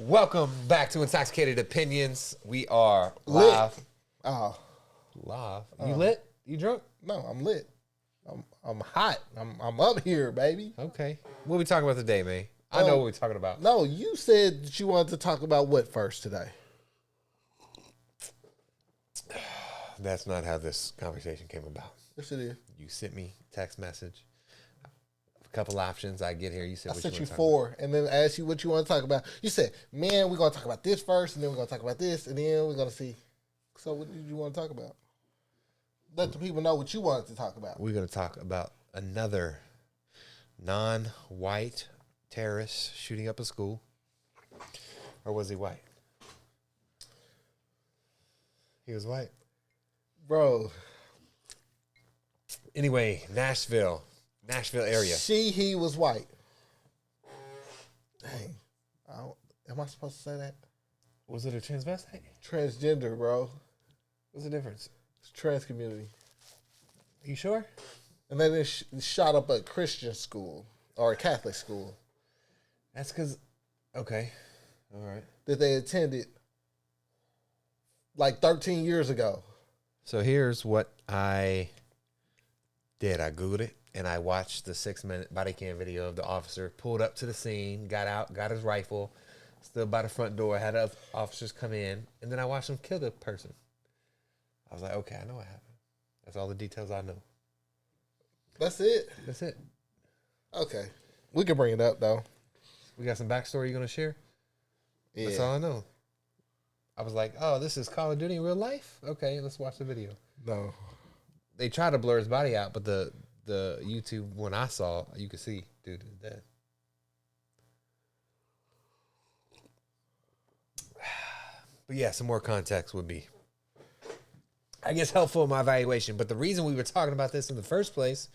Welcome back to Intoxicated Opinions. We are live. Lit. Oh, Live. You lit? You drunk? no, I'm lit. I'm hot. I'm up here, baby. Okay. What are we talking about today, man? I know what we're talking about. No, you said that you wanted to talk about what first today? That's not how this conversation came about. Yes, it is. You sent me a text message. A couple options. I get here. You said I what sent you want to talk four, and then I asked you what you want to talk about. You said, "Man, we're gonna talk about this first, and then we're gonna talk about this, and then we're gonna see." So, what did you want to talk about? Let the people know what you wanted to talk about. We're going to talk about another non-white terrorist shooting up a school. Or was he white? He was white. Bro, Anyway, Nashville area. he was white. Dang, am I supposed to say that? Was it a transvestite? Transgender, bro. What's the difference? It's trans community. You sure? And then it shot up a Christian school or a Catholic school That's because, okay, all right. that they attended like 13 years ago. So here's what I did. I Googled it, and I watched the 6-minute body cam video of the officer pulled up to the scene, got out, got his rifle, stood by the front door, had other officers come in, and then I watched him kill the person. I was like, okay, I know what happened. That's all the details I know. That's it? That's it. Okay. We can bring it up, though. We got some backstory you're going to share? Yeah. That's all I know. I was like, oh, this is Call of Duty in real life? Okay, let's watch the video. No. They tried to blur his body out, but the YouTube one I saw, you could see, dude is dead. But yeah, some more context would be, I guess, helpful in my evaluation. But the reason we were talking about this in the first place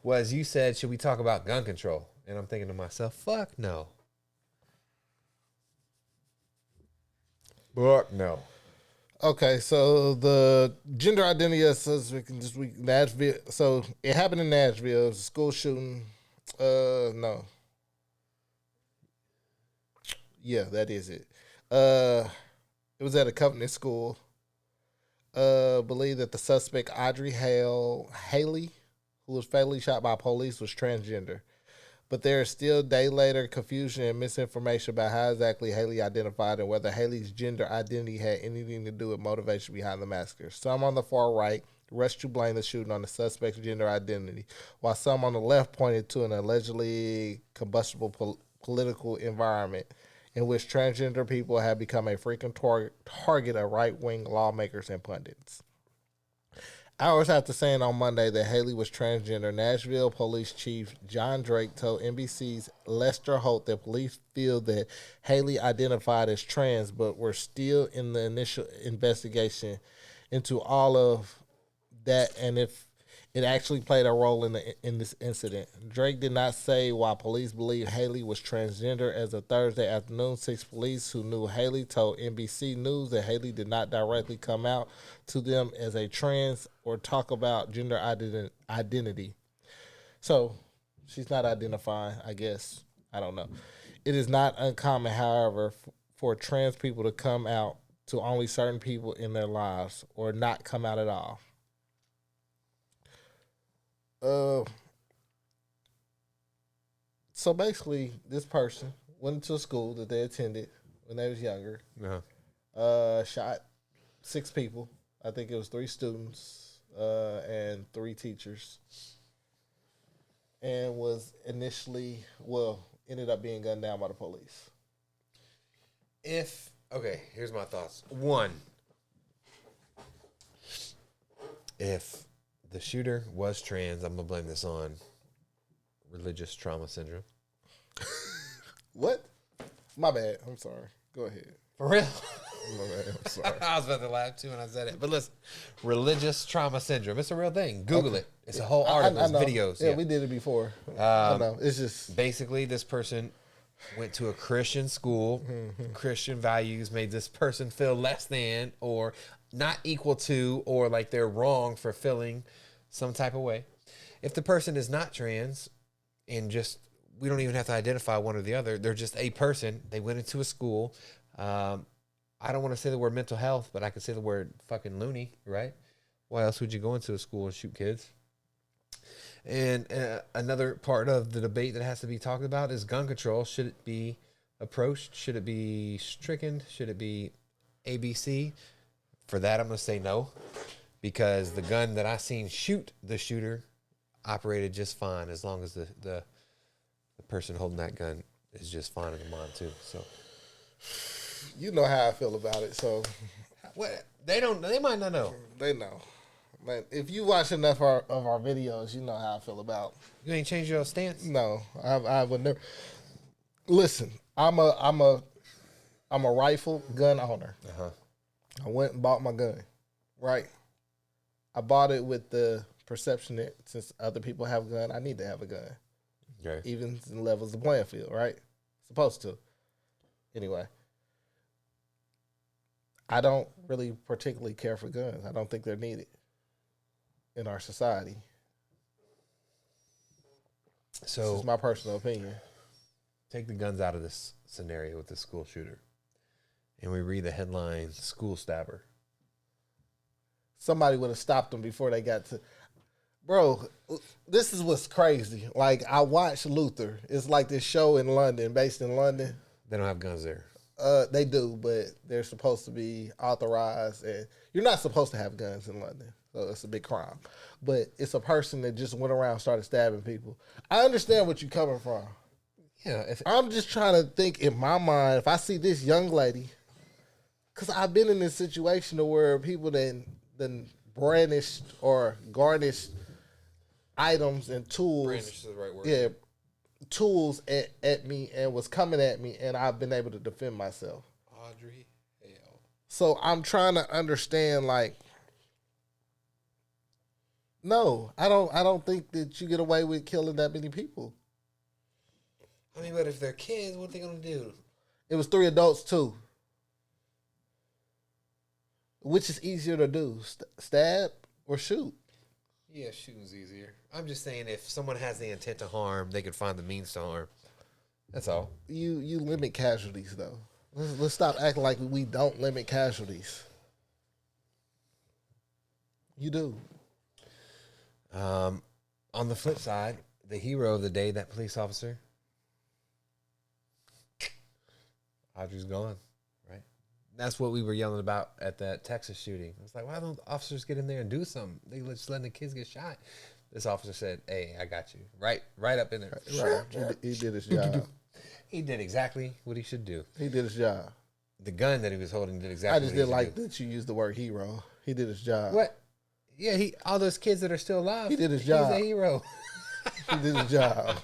was you said, should we talk about gun control? And I'm thinking to myself, fuck no. Fuck no. Okay, so the gender identity assessment this week, Nashville. So it happened in Nashville. It was a school shooting. No. Yeah, that is it. It was at a Covenant school. Believe that the suspect Audrey Haley, who was fatally shot by police, was transgender. But there is still, day later, confusion and misinformation about how exactly Haley identified and whether Haley's gender identity had anything to do with motivation behind the massacre. Some on the far right rushed to blame the shooting on the suspect's gender identity, while some on the left pointed to an allegedly combustible political environment in which transgender people have become a frequent target of right-wing lawmakers and pundits. Hours after saying on Monday that Haley was transgender, Nashville Police Chief John Drake told NBC's Lester Holt that police feel that Haley identified as trans, but were still in the initial investigation into all of that and if it actually played a role in this incident. Drake did not say why police believe Haley was transgender. As of Thursday afternoon, 6 police who knew Haley told NBC News that Haley did not directly come out to them as a trans or talk about gender identity. So she's not identifying, I guess. I don't know. It is not uncommon, however, for trans people to come out to only certain people in their lives or not come out at all. So basically, this person went to a school that they attended when they was younger. Shot 6 people. I think it was 3 students and 3 teachers, and was ended up being gunned down by the police. Okay, here's my thoughts. 1, if the shooter was trans, I'm going to blame this on religious trauma syndrome. What? My bad. I'm sorry. Go ahead. For real? My bad. I'm sorry. I was about to laugh too when I said it. But listen, religious trauma syndrome. It's a real thing. Google it. It's a whole article. It's videos. Yeah, we did it before. I know. It's just... Basically, this person went to a Christian school. Christian values made this person feel less than or not equal to or like they're wrong for feeling some type of way. If the person is not trans and just we don't even have to identify one or the other. They're just a person. They went into a school. I don't want to say the word mental health, but I can say the word fucking loony, right? Why else would you go into a school and shoot kids? And another part of the debate that has to be talked about is gun control. Should it be approached? Should it be stricken? Should it be ABC? For that, I'm going to say no, because the gun that I seen shoot the shooter operated just fine as long as the person holding that gun is just fine in the mind too. So you know how I feel about it. So what they don't, they might not know. They know. But if you watch enough of our videos, you know how I feel about. You ain't changed your stance. No, I would never. Listen, I'm a rifle gun owner. I went and bought my gun, right? I bought it with the perception that since other people have a gun, I need to have a gun. Okay. Even levels the playing field, right? Supposed to. Anyway, I don't really particularly care for guns. I don't think they're needed in our society. So this is my personal opinion. Take the guns out of this scenario with the school shooter, and we read the headline, school stabber. Somebody would have stopped them before they got to... Bro, this is what's crazy. Like, I watched Luther. It's like this show in London, based in London. They don't have guns there. They do, but they're supposed to be authorized. And you're not supposed to have guns in London, so it's a big crime. But it's a person that just went around and started stabbing people. I understand what you're coming from. Yeah, I'm just trying to think in my mind, if I see this young lady, because I've been in this situation where people then brandished or garnished items and tools. Brandish is the right word. Yeah, tools at me and was coming at me, and I've been able to defend myself. Audrey Hale. So I'm trying to understand, like, no, I don't think that you get away with killing that many people. I mean, but if they're kids, what are they gonna do? It was 3 adults too. Which is easier to do, stab or shoot? Yeah, shooting's easier. I'm just saying, if someone has the intent to harm, they could find the means to harm. That's all. You limit casualties, though. Let's stop acting like we don't limit casualties. You do. On the flip side, the hero of the day, that police officer, Audrey's gone, right? That's what we were yelling about at that Texas shooting. I was like, why don't officers get in there and do something? They just letting the kids get shot. This officer said, hey, I got you. Right up in there. Right. He did his job. He did exactly what he should do. He did his job. The gun that he was holding did exactly I just what he didn't like do. that you used the word hero. He did his job. What? Yeah, all those kids that are still alive. He did his job. He's a hero. He did his job.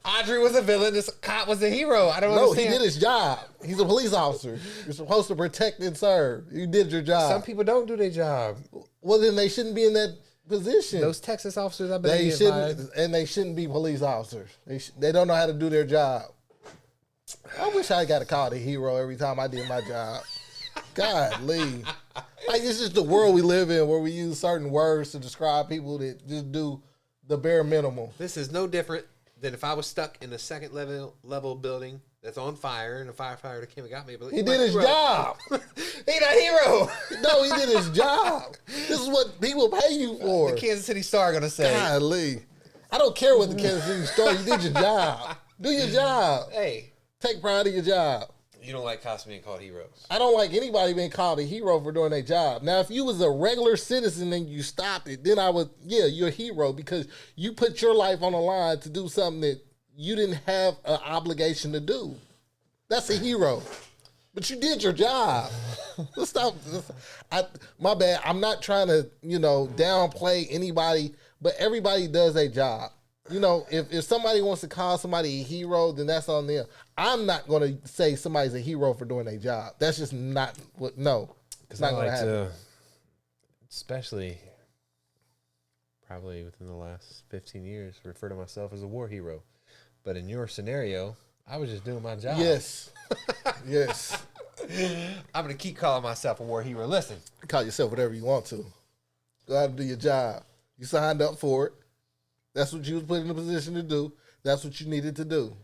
Audrey was a villain. This cop was a hero. I don't understand. No, he did his job. He's a police officer. You're supposed to protect and serve. You did your job. Some people don't do their job. Well, then they shouldn't be in that position. Those Texas officers, I've been They shouldn't, and they shouldn't be police officers. They don't know how to do their job. I wish I got called a hero every time I did my job. Golly. Like, it's just the world we live in where we use certain words to describe people that just do the bare minimum. This is no different than if I was stuck in a second level building that's on fire and a firefighter came and got me. But He did his job. He not a hero. No, he did his job. This is what people pay you for. The Kansas City Star going to say. Golly. I don't care what the Kansas City Star. You did your job. Do your job. Hey. Take pride in your job. You don't like cops being called heroes. I don't like anybody being called a hero for doing their job. Now, if you was a regular citizen and you stopped it, then I would, yeah, you're a hero because you put your life on the line to do something that you didn't have an obligation to do. That's a hero. But you did your job. Let's stop. My bad. I'm not trying to, downplay anybody, but everybody does a job. If somebody wants to call somebody a hero, then that's on them. I'm not going to say somebody's a hero for doing their job. That's just not what, no. It's not going to happen. Especially probably within the last 15 years, refer to myself as a war hero. But in your scenario, I was just doing my job. Yes. Yes. I'm going to keep calling myself a war hero. Listen. Call yourself whatever you want to. Go out and do your job. You signed up for it. That's what you was put in a position to do. That's what you needed to do.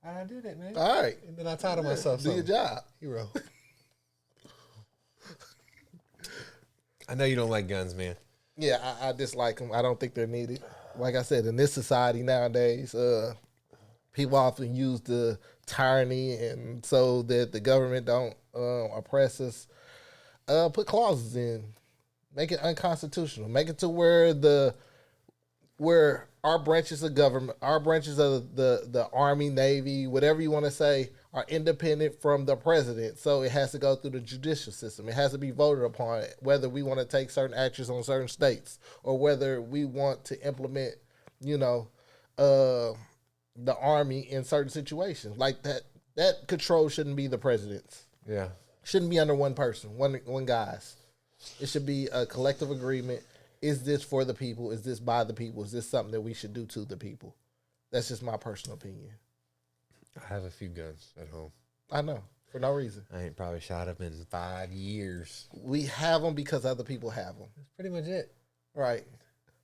I did it, man. All right. And then I titled myself Do your something. job. Hero. I know you don't like guns, man. Yeah, I dislike them. I don't think they're needed. Like I said, in this society nowadays, people often use the tyranny and so that the government don't oppress us. Put clauses in, make it unconstitutional, make it to where our branches of government, our branches of the Army, Navy, whatever you want to say, are independent from the president. So it has to go through the judicial system. It has to be voted upon, whether we want to take certain actions on certain states or whether we want to implement, the Army in certain situations. Like that control shouldn't be the president's. Yeah. Shouldn't be under one person, one guy's. It should be a collective agreement. Is this for the people? Is this by the people? Is this something that we should do to the people? That's just my personal opinion. I have a few guns at home. I know, for no reason. I ain't probably shot them in 5 years. We have them because other people have them. That's pretty much it. Right.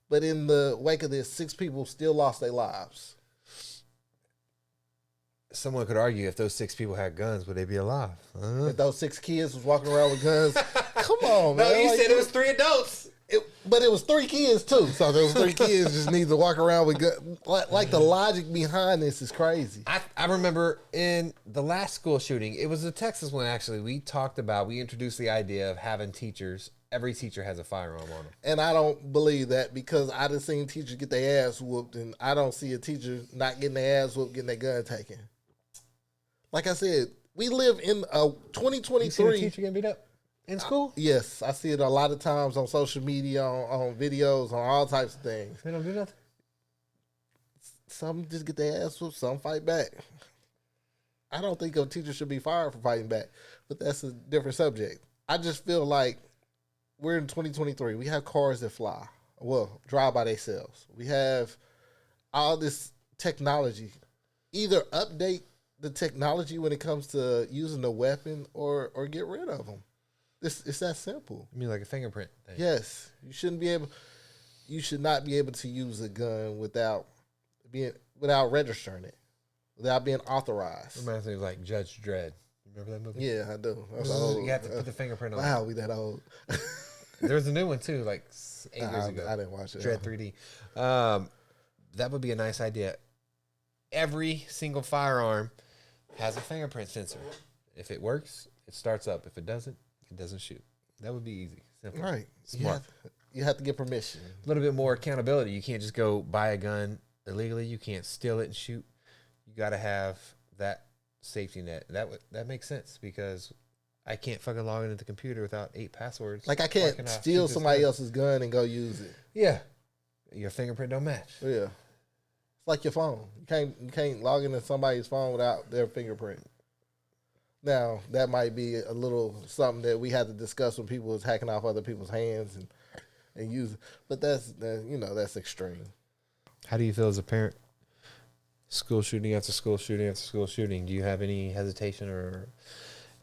But in the wake of this, 6 people still lost their lives. Someone could argue if those 6 people had guns, would they be alive? If those 6 kids was walking around with guns, come on, man. No, you said it was 3 adults. But it was 3 kids too. So those 3 kids just need to walk around with guns. Like the logic behind this is crazy. I remember in the last school shooting, it was the Texas one actually, we introduced the idea of having teachers, every teacher has a firearm on them. And I don't believe that because I done seen teachers get their ass whooped and I don't see a teacher not getting their ass whooped, getting their gun taken. Like I said, we live in a 2023. You seen a teacher getting beat up in school? Yes, I see it a lot of times on social media, on videos, on all types of things. They don't do nothing? Some just get their ass whooped, some fight back. I don't think a teacher should be fired for fighting back, but that's a different subject. I just feel like we're in 2023. We have cars that fly, drive by themselves. We have all this technology. Either update the technology when it comes to using a weapon or get rid of them. It's that simple. You mean like a fingerprint thing? Yes. You should not be able to use a gun without registering it, without being authorized. Reminds me of like Judge Dredd. You remember that movie? Yeah, I do. You have to put the fingerprint on. Wow, we that old. There's a new one too, like 8 years ago. I didn't watch it. Dredd 3D. That would be a nice idea. Every single firearm has a fingerprint sensor. If it works, it starts up. If it doesn't shoot. That would be easy. Simple. Right. Smart. You have to get permission. A little bit more accountability. You can't just go buy a gun illegally. You can't steal it and shoot. You got to have that safety net. That makes sense because I can't fucking log into the computer without 8 passwords. Like I can't steal somebody else's gun and go use it. Yeah. Your fingerprint don't match. Yeah. It's like your phone. You can't log into somebody's phone without their fingerprint. Now, that might be a little something that we had to discuss when people was hacking off other people's hands and use it. But that's extreme. How do you feel as a parent? School shooting after school shooting after school shooting. Do you have any hesitation or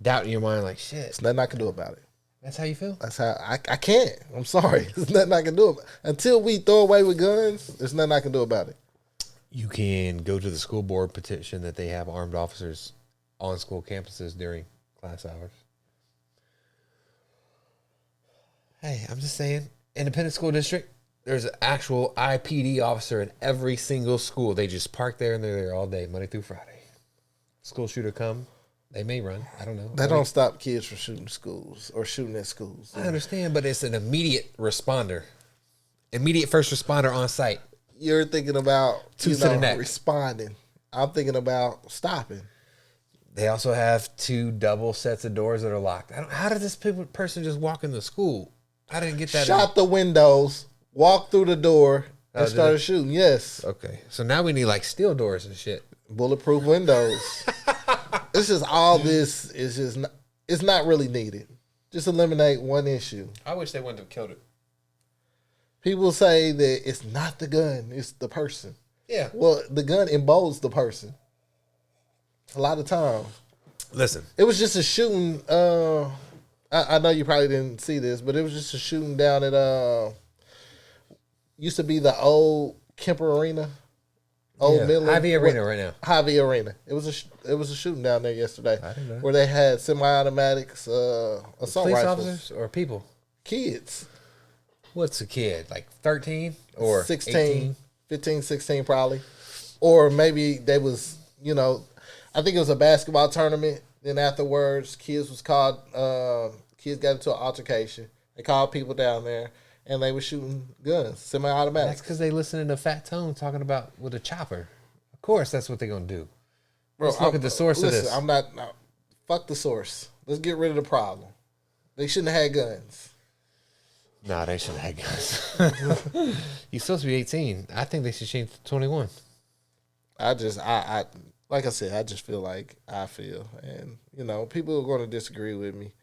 doubt in your mind like, shit? There's nothing I can do about it. That's how you feel? That's how I can't. I'm sorry. There's nothing I can do about it. Until we throw away with guns, there's nothing I can do about it. You can go to the school board, petition that they have armed officers on school campuses during class hours. Hey, I'm just saying, independent school district, there's an actual IPD officer in every single school. They just park there and they're there all day, Monday through Friday. School shooter come, they may run. I don't know. That don't stop kids from shooting schools or shooting at schools. I understand, but it's an immediate responder. Immediate first responder on site. You're thinking about responding. I'm thinking about stopping. They also have 2 double sets of doors that are locked. How did this person just walk in the school? I didn't get that. Shot the windows, walked through the door, and started shooting. Yes. Okay. So now we need like steel doors and shit. Bulletproof windows. It's just all this is just not, it's not really needed. Just eliminate one issue. I wish they wouldn't have killed it. People say that it's not the gun, it's the person. Yeah. Well, the gun emboldens the person. A lot of times. Listen. It was just a shooting. I know you probably didn't see this, but it was just a shooting down at used to be the old Kemper Arena. Old Yeah, Midland. Ivy Arena right now. Ivy Arena. It was a shooting down there yesterday I didn't know. where they had semi-automatics, assault Police rifles. officers or people? Kids. What's a kid? Like 13 or 16, 18? 15, 16 probably. Or maybe they was, I think it was a basketball tournament. Then afterwards, kids got into an altercation. They called people down there, and they were shooting guns, semi-automatic. That's because they listening to Fat Tone talking about with a chopper. Of course, that's what they're going to do. Bro, Let's look at the source of this. I'm not, fuck the source. Let's get rid of the problem. They shouldn't have had guns. No, they shouldn't have guns. You're supposed to be 18. I think they should change to 21. I like I said, I just feel like I feel. And, people are going to disagree with me.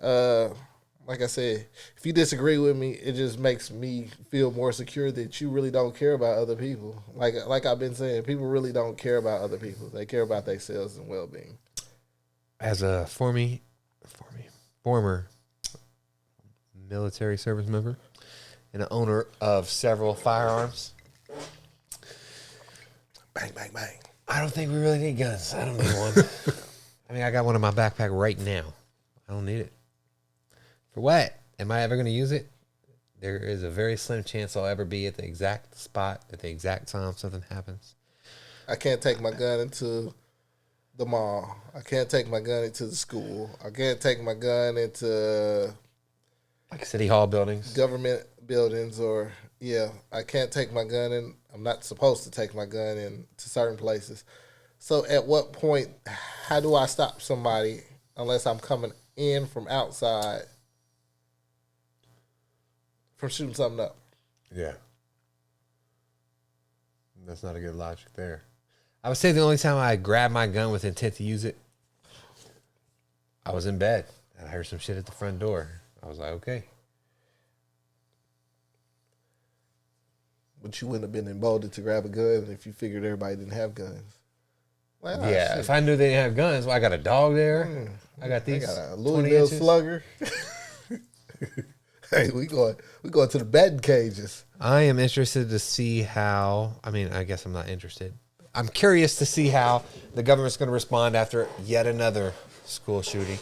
Like I said, if you disagree with me, it just makes me feel more secure that you really don't care about other people. Like I've been saying, people really don't care about other people. They care about themselves and well-being. As a former military service member and an owner of several firearms, Bang, bang, bang. I don't think we really need guns. I don't need one. I mean, I got one in my backpack right now. I don't need it. For what? Am I ever going to use it? There is a very slim chance I'll ever be at the exact spot at the exact time something happens. I can't take my gun into the mall. I can't take my gun into the school. I can't take my gun into Like city hall buildings. government buildings I can't take my gun in. I'm not supposed to take my gun in to certain places. So at what point, how do I stop somebody unless I'm coming in from outside from shooting something up? Yeah. That's not a good logic there. I would say the only time I grabbed my gun with intent to use it, I was in bed. I heard some shit at the front door. I was like, okay. But you wouldn't have been emboldened to grab a gun if you figured everybody didn't have guns. Well, Yeah, shit. if I knew they didn't have guns, well, I got a dog there. I got I these got a 20 Louisville inches. Slugger. Hey, we going to the batting cages. I am interested to see how, I guess I'm not interested. I'm curious to see how the government's going to respond after yet another school shooting.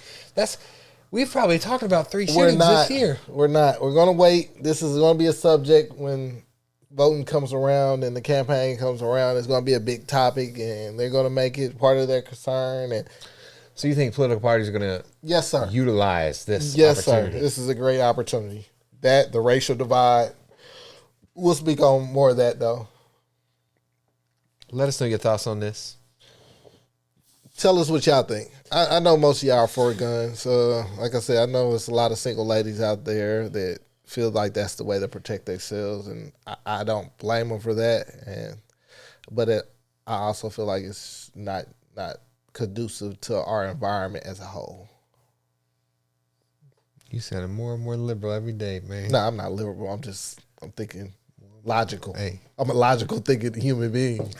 We've probably talked about 3 shootings this year. We're not. We're going to wait. This is going to be a subject when voting comes around and the campaign comes around. It's going to be a big topic, and they're going to make it part of their concern. And So you think political parties are going to yes, sir. utilize this Yes, opportunity? sir. This is a great opportunity. That, the racial divide. We'll speak on more of that, though. Let us know your thoughts on this. Tell us what y'all think. I know most of y'all are for guns. Like I said, I know there's a lot of single ladies out there that feel like that's the way to protect themselves, and I don't blame them for that. But I also feel like it's not conducive to our environment as a whole. You sounding more and more liberal every day, man. No, I'm not liberal. I'm thinking logical. Hey. I'm a logical thinking human being.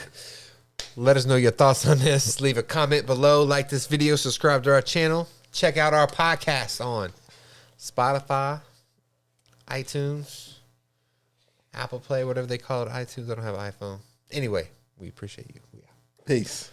Let us know your thoughts on this. Leave a comment below. Like this video. Subscribe to our channel. Check out our podcast on Spotify, iTunes, Apple Play, whatever they call it. iTunes. I don't have an iPhone. Anyway, we appreciate you. Peace.